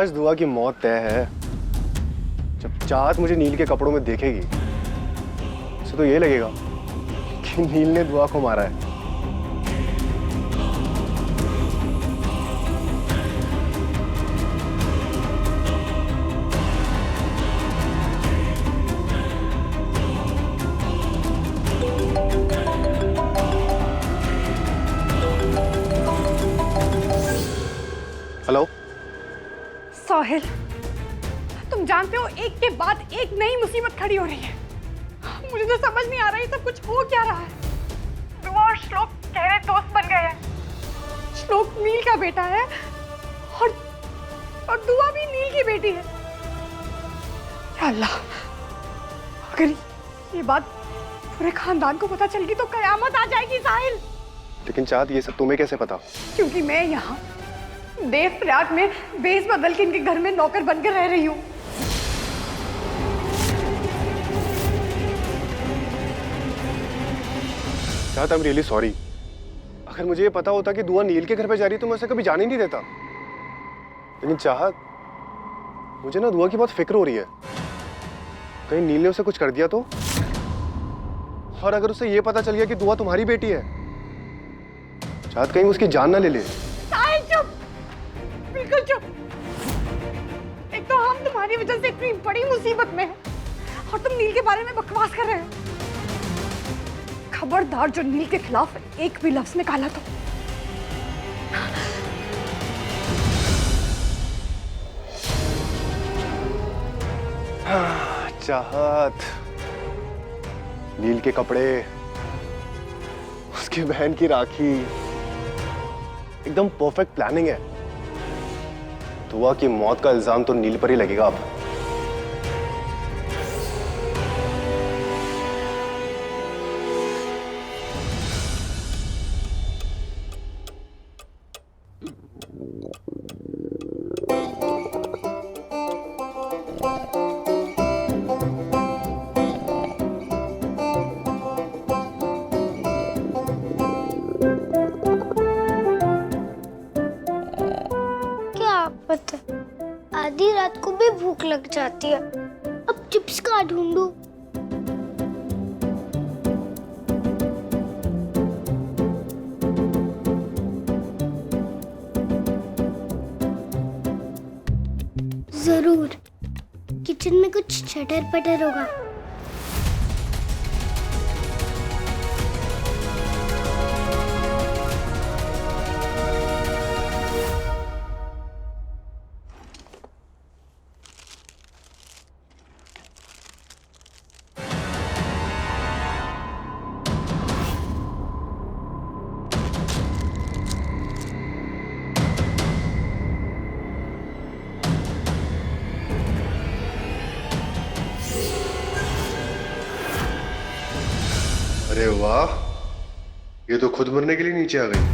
आज दुआ की मौत तय है। जब चाहत मुझे नील के कपड़ों में देखेगी उसे तो ये लगेगा कि नील ने दुआ को मारा है। हेलो साहिल, तुम जानते हो एक के बाद एक नई मुसीबत खड़ी हो रही है। मुझे तो समझ नहीं आ रहा है सब कुछ हो क्या रहा है। दुआ और श्लोक गहरे दोस्त बन गए हैं। श्लोक नील का बेटा है और दुआ भी नील की बेटी है। या अल्लाह, अगर ये बात पूरे खानदान को पता चल गई तो कयामत आ जाएगी साहिल। लेकिन चाहत ये सब तुम्हें कैसे पता? क्योंकि मैं यहाँ देव प्रयाग में बेस बदल के इनके घर में नौकर बनकर रह रही हूँ। चाहत, आई एम रियली सॉरी। अगर मुझे ये पता होता कि दुआ नील के घर पे जा रही है तो मैं उसे कभी जाने नहीं देता। लेकिन चाहत, मुझे ना दुआ की बहुत फिक्र हो रही है। कहीं नील ने उसे कुछ कर दिया तो? और अगर उसे ये पता चल गया कि दुआ तुम्हारी बेटी है, चाहत कहीं उसकी जान ना ले ले। साहिल चुप, बिल्कुल चुप। एक तो हम तुम्हारी वजह से इतनी बड़ी मुसीबत में हैं और तुम नील के बारे में बकवास कर रहे हो। खबरदार जो नील के खिलाफ एक भी लफ्ज निकाला तो। चाहत, नील के कपड़े, उसकी बहन की राखी, एकदम परफेक्ट प्लानिंग है। दुआ की मौत का इल्जाम तो नील पर ही लगेगा अब। पता, आधी रात को भी भूख लग जाती है। अब चिप्स कहाँ ढूंढूं? जरूर किचन में कुछ चटर पटर होगा। अरे वाह, ये तो खुद मरने के लिए नीचे आ गई।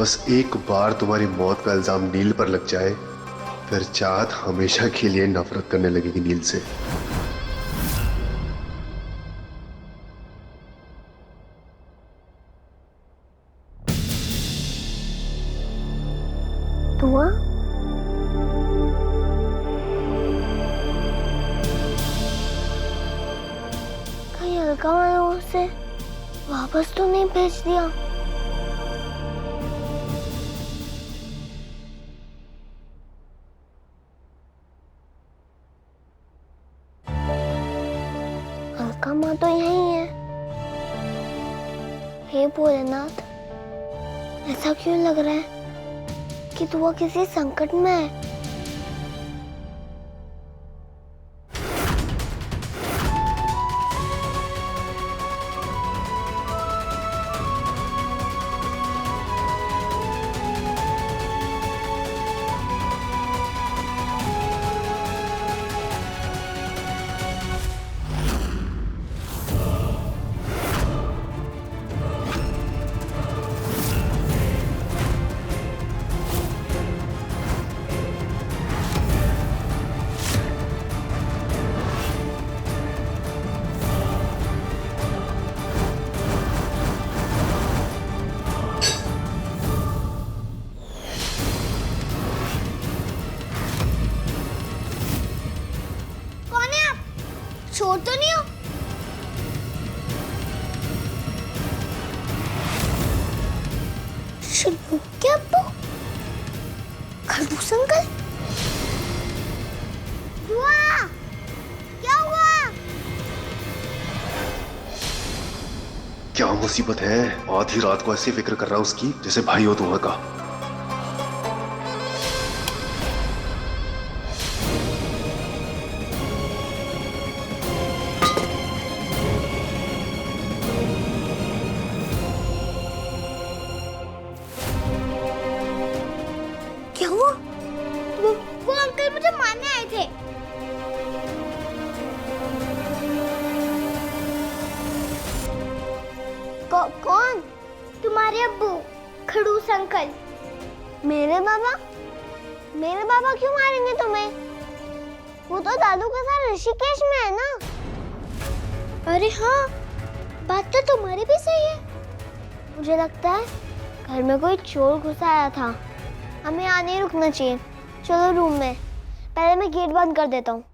बस एक बार तुम्हारी मौत का इल्जाम नील पर लग जाए, फिर चाहत हमेशा के लिए नफरत करने लगेगी नील से। दुआ? कहीं अलका ने उसे वापस तो नहीं भेज दिया? अलका माँ तो यही है। हे भोलेनाथ, ऐसा क्यों लग रहा है कि दुआ किसी संकट में है? चोर तो नहीं हो? श्लोक के अब्बू? खरगोश अंकल? दुआ! क्या हुआ? क्या मुसीबत है? आधी रात को ऐसी फिक्र कर रहा उसकी जैसे भाई हो दुआ का। क्या हुआ? वो अंकल मुझे मारने आए थे। कौन? तुम्हारे अब्बू, खड़ूस अंकल। मेरे बाबा? मेरे बाबा क्यों मारेंगे तुम्हें? वो तो दादू के साथ ऋषिकेश में है ना। अरे हाँ, बात तो तुम्हारी भी सही है। मुझे लगता है घर में कोई चोर घुस आया था। हमें यहाँ नहीं रुकना चाहिए। चलो रूम में। पहले मैं गेट बंद कर देता हूँ।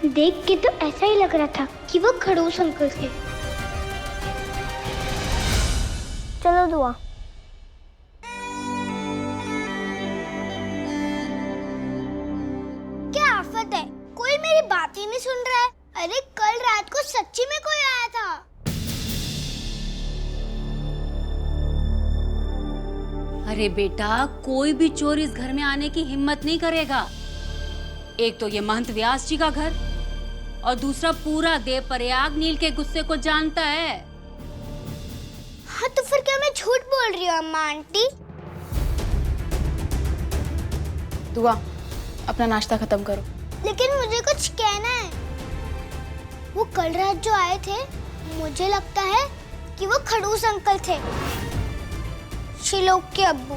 देख के तो ऐसा ही लग रहा था कि वो खड़ूस अंकल थे। चलो दुआ। क्या आफत है? कोई मेरी बात ही नहीं सुन रहा है। अरे कल रात को सच्ची में कोई आया था। अरे बेटा, कोई भी चोर इस घर में आने की हिम्मत नहीं करेगा। एक तो ये महंत व्यास जी का घर और दूसरा पूरा देवप्रयाग नील के गुस्से को जानता है। हाँ तो फिर क्या मैं झूठ बोल रही हूँ अम्मा आंटी? दुआ, अपना नाश्ता खत्म करो। लेकिन मुझे कुछ कहना है। वो कल रात जो आए थे, मुझे लगता है कि वो खड़ूस अंकल थे, श्लोक के अब्बू।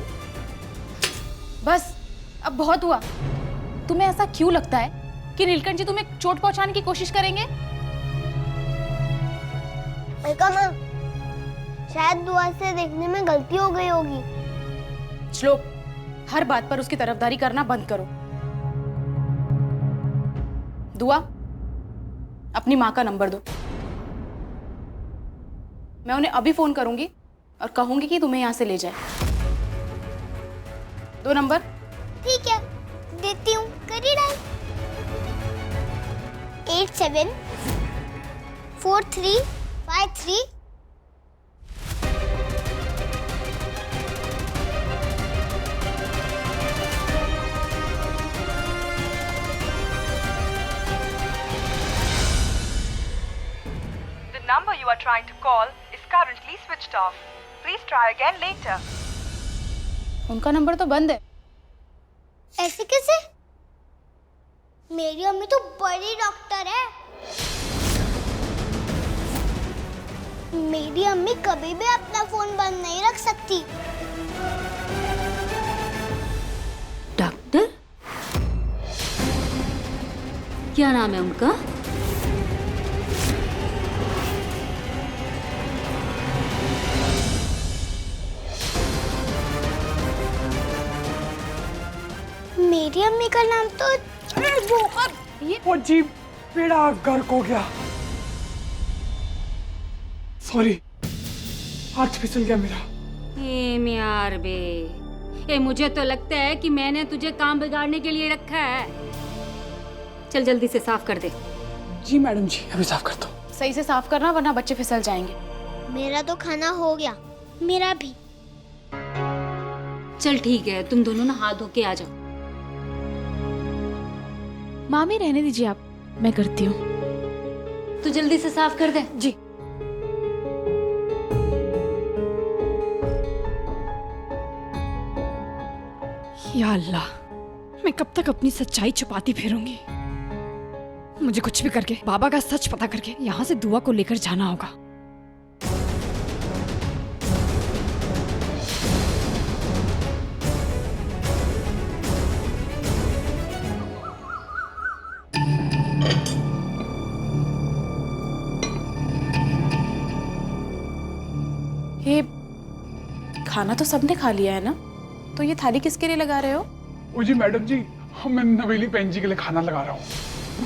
बस, अब बहुत हुआ। तुम्हें ऐसा क्यों लगता है कि नीलकंठ जी तुम्हें चोट पहुंचाने की कोशिश करेंगे? शायद दुआ से देखने में गलती हो गई होगी। श्लोक, हर बात पर उसकी तरफदारी करना बंद करो। दुआ, अपनी माँ का नंबर दो। मैं उन्हें अभी फोन करूंगी और कहूंगी कि तुम्हें यहाँ से ले जाए। दो नंबर। ठीक है, देती हूँ। करी डाल। 874353। The number you are trying to call is currently switched off. Please try again later. उनका नंबर तो बंद है। ऐसे कैसे? मेरी अम्मी तो बड़ी डॉक्टर है। मेरी अम्मी कभी भी अपना फोन बंद नहीं रख सकती। डॉक्टर? क्या नाम है उनका? मेरी अम्मी का नाम तो वो जी बेड़ा गर्क हो गया। सॉरी, हाथ फिसल गया मेरा। यार बे, मुझे तो लगता है कि मैंने तुझे काम बिगाड़ने के लिए रखा है। चल जल्दी से साफ कर दे। जी मैडम जी, अभी साफ करता हूँ। सही से साफ करना वरना बच्चे फिसल जाएंगे। मेरा तो खाना हो गया। मेरा भी। चल ठीक है, तुम दोनों ना हाथ धो के आ जाओ। मामी रहने दीजिए आप, मैं करती हूँ। तू जल्दी से साफ कर दे। जी। या अल्लाह, मैं कब तक अपनी सच्चाई छुपाती फिरूंगी? मुझे कुछ भी करके बाबा का सच पता करके यहाँ से दुआ को लेकर जाना होगा। ये खाना तो सबने खा लिया है ना, तो ये थाली किसके लिए लगा रहे हो? ओ जी मैडम जी, मैं नवेली बहन जी के लिए खाना लगा रहा हूँ।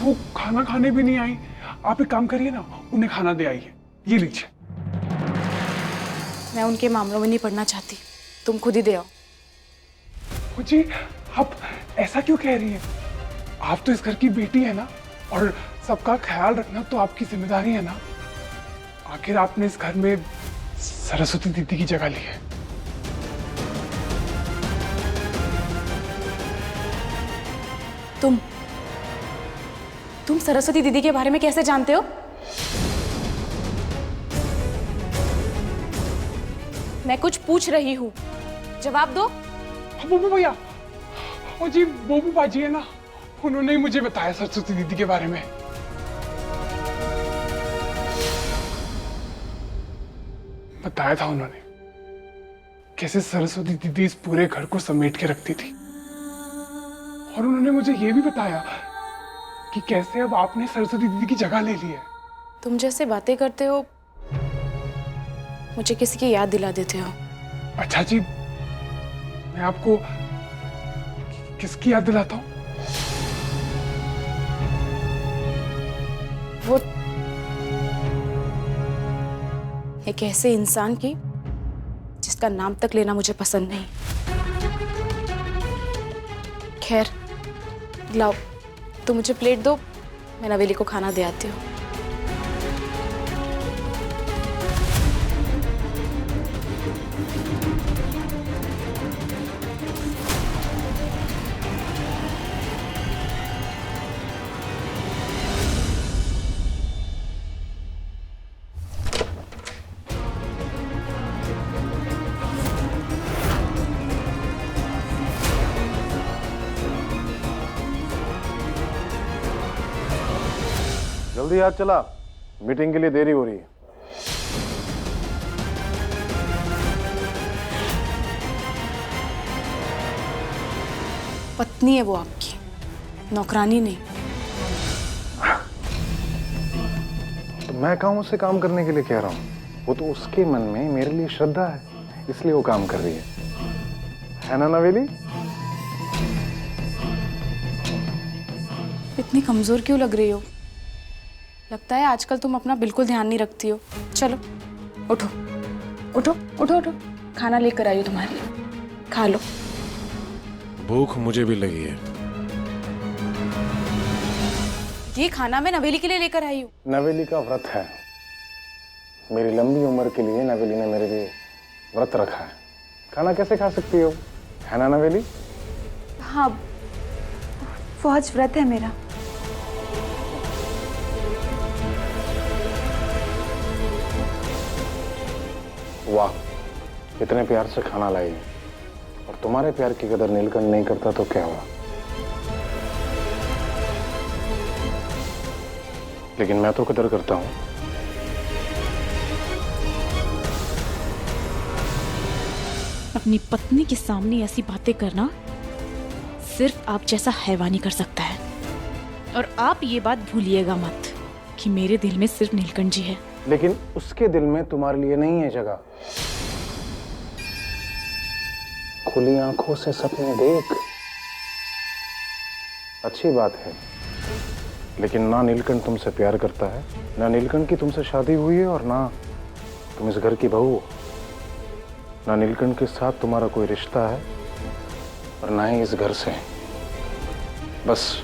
वो खाना खाने भी नहीं आई। आप एक काम करिए ना, उन्हें खाना दे आइए। ये लीजिए। मैं उनके मामलों में नहीं पड़ना चाहती, तुम खुद ही दे आओ। जी आप ऐसा क्यों कह रही हैं? आप तो इस घर की बेटी है ना, और सबका ख्याल रखना तो आपकी जिम्मेदारी है ना। आखिर आपने इस घर में सरस्वती दीदी की जगह ली है। तुम सरस्वती दीदी के बारे में कैसे जानते हो? मैं कुछ पूछ रही हूँ, जवाब दो। बोबू भैया, ओ जी बोबू बाजी है ना, उन्होंने ही मुझे बताया सरस्वती दीदी के बारे में। बताया था उन्होंने कैसे सरस्वती दीदी इस पूरे घर को समेट के रखती थी, और उन्होंने मुझे ये भी बताया कि कैसे अब आपने सरस्वती दीदी की जगह ले ली है। तुम जैसे बातें करते हो मुझे किसी की याद दिला देते हो। अच्छा जी, मैं आपको किसकी याद दिलाता हूँ? वो एक ऐसे इंसान की जिसका नाम तक लेना मुझे पसंद नहीं। खैर, लाओ तुम मुझे प्लेट दो, मैं नवेली को खाना दे आती हूँ। जल्दी हाथ चला, मीटिंग के लिए देरी हो रही है। पत्नी है वो आपकी, नौकरानी नहीं। तो मैं कहाँ उसे काम करने के लिए कह रहा हूँ? वो तो उसके मन में मेरे लिए श्रद्धा है, इसलिए वो काम कर रही है ना नवेली? इतनी कमजोर क्यों लग रही हो? लगता है आजकल तुम अपना बिल्कुल ध्यान नहीं रखती हो। चलो उठो उठो उठो उठो, खाना लेकर आई हो तुम्हारे लिए, खा लो। भूख मुझे भी लगी है। ये खाना मैं नवेली के लिए लेकर आई हूँ। नवेली का व्रत है। मेरी लंबी उम्र के लिए नवेली ने मेरे लिए व्रत रखा है। खाना कैसे खा सकती हो, है ना नवेली? हाँ, वो आज व्रत है मेरा। वाह, इतने प्यार से खाना लाई, और तुम्हारे प्यार की कदर नीलकंठ नहीं करता तो क्या हुआ? लेकिन मैं तो कदर करता हूं। अपनी पत्नी के सामने ऐसी बातें करना सिर्फ आप जैसा हैवान ही कर सकता है। और आप ये बात भूलिएगा मत कि मेरे दिल में सिर्फ नीलकंठ जी है। लेकिन उसके दिल में तुम्हारे लिए नहीं है जगह। खुली आंखों से सपने देख, अच्छी बात है, लेकिन ना नीलकंठ तुमसे प्यार करता है, ना नीलकंठ की तुमसे शादी हुई है, और ना तुम इस घर की बहू हो। ना नीलकंठ के साथ तुम्हारा कोई रिश्ता है, और ना ही इस घर से। बस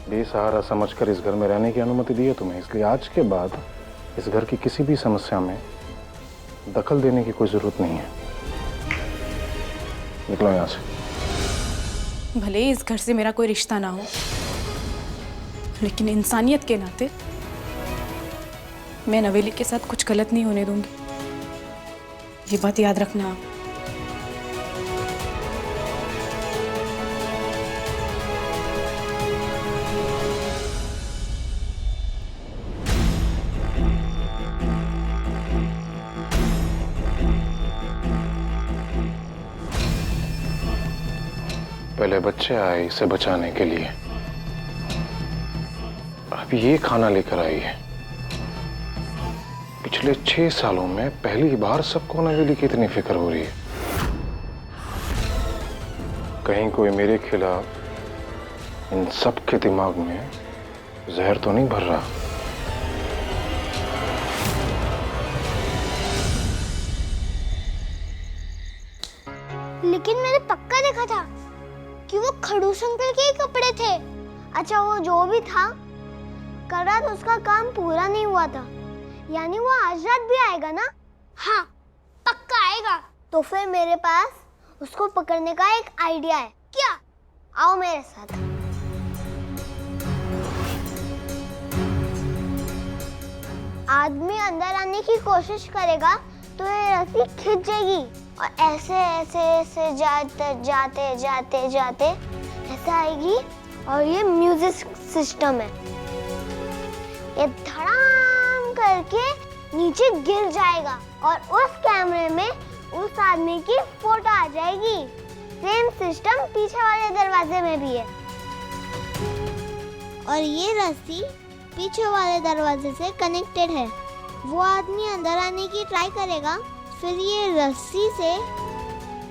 बेसहारा समझकर इस घर में रहने की अनुमति दी है तुम्हें, इसलिए आज के बाद इस घर की किसी भी समस्या में दखल देने की कोई जरूरत नहीं है। निकलो यहाँ से। भले ही इस घर से मेरा कोई रिश्ता ना हो, लेकिन इंसानियत के नाते मैं नवेली के साथ कुछ गलत नहीं होने दूंगी। ये बात याद रखना। पहले बच्चे आए इसे बचाने के लिए, अब ये खाना लेकर आई है। पिछले 6 सालों में पहली बार सबको नवेली की इतनी फिक्र हो रही है। कहीं कोई मेरे खिलाफ इन सब के दिमाग में जहर तो नहीं भर रहा? लेकिन मैंने पक्का देखा था कि वो खड़ूस अंकल के ही कपड़े थे। अच्छा वो जो भी था, कल रात उसका काम पूरा नहीं हुआ था, यानी वो आज रात भी आएगा ना? हाँ पक्का आएगा। तो फिर मेरे पास उसको पकड़ने का एक आइडिया है। क्या? आओ मेरे साथ। आदमी अंदर आने की कोशिश करेगा तो ये रस्सी खिंच जाएगी और ऐसे ऐसे ऐसे जाते जाते जाते जाते ऐसे आएगी और ये म्यूजिक सिस्टम है। ये धड़ाम करके नीचे गिर जाएगा और उस कैमरे में उस आदमी की फोटो आ जाएगी। सेम सिस्टम पीछे वाले दरवाजे में भी है और ये रस्सी पीछे वाले दरवाजे से कनेक्टेड है। वो आदमी अंदर आने की ट्राई करेगा, फिर ये रस्सी से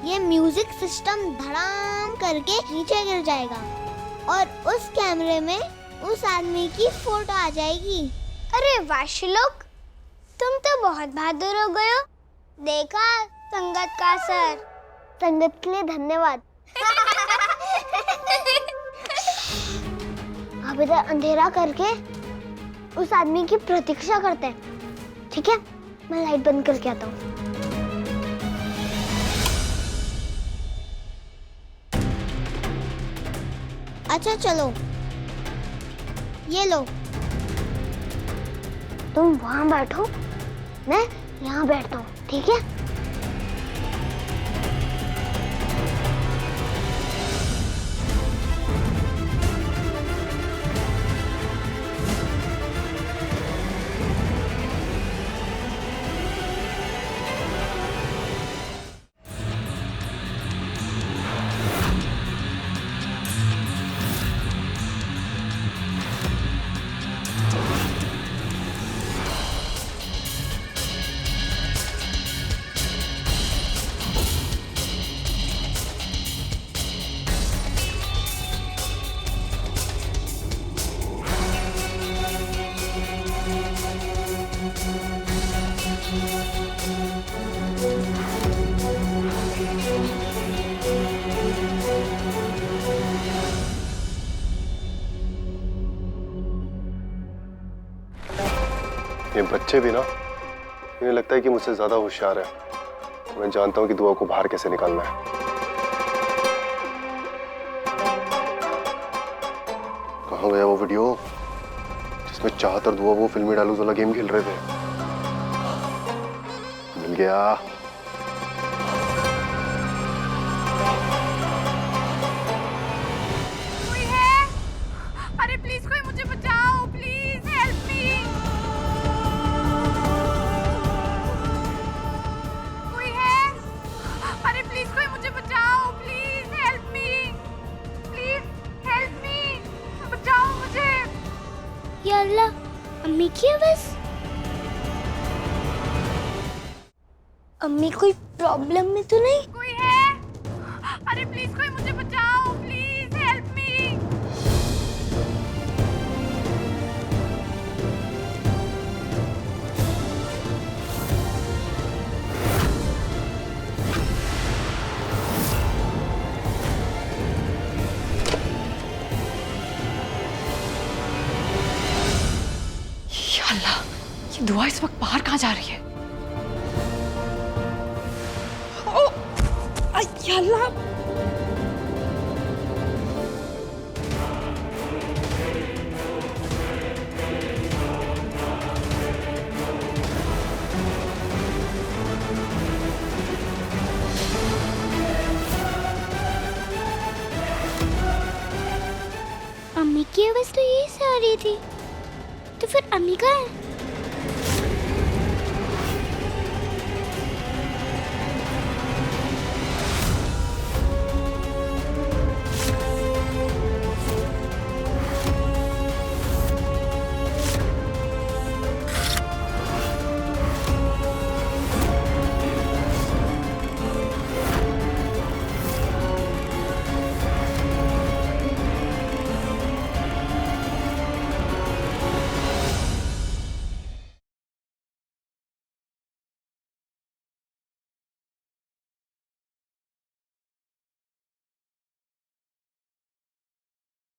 ये म्यूजिक सिस्टम धड़ाम करके नीचे गिर जाएगा और उस कैमरे में उस आदमी की फोटो आ जाएगी। अरे वाह श्लोक, तुम तो बहुत बहादुर हो गए हो। देखा संगत का असर। संगत के लिए धन्यवाद। अब इधर अंधेरा करके उस आदमी की प्रतीक्षा करते हैं, ठीक है? मैं लाइट बंद करके आता हूँ। अच्छा चलो, ये लो। तुम वहां बैठो, मैं यहाँ बैठता हूँ, ठीक है? ये बच्चे भी ना, इन्हें लगता है कि मुझसे ज्यादा होशियार है। मैं जानता हूँ कि दुआ को बाहर कैसे निकालना है। कहाँ गया वो वीडियो जिसमें चाहत और दुआ वो फिल्मी डायलॉग्स वाला गेम खेल रहे थे? मिल गया। कोई है? अरे प्लीज कोई मुझे बचाओ, प्लीज हेल्प मी। कोई है? अरे प्लीज कोई मुझे बचाओ, please help me, please help me, बचाओ मुझे। या अल्लाह, अम्मी की आवाज। अम्मी कोई प्रॉब्लम में तो नहीं? कोई है? अरे प्लीज कोई मुझे बचाओ, प्लीज हेल्प मी। या अल्लाह, ये दुआ इस वक्त बाहर कहाँ जा रही है? ओ, या अल्लाह। अम्मी की आवाज तो यही से आ रही थी, तो फिर अम्मी कहाँ है?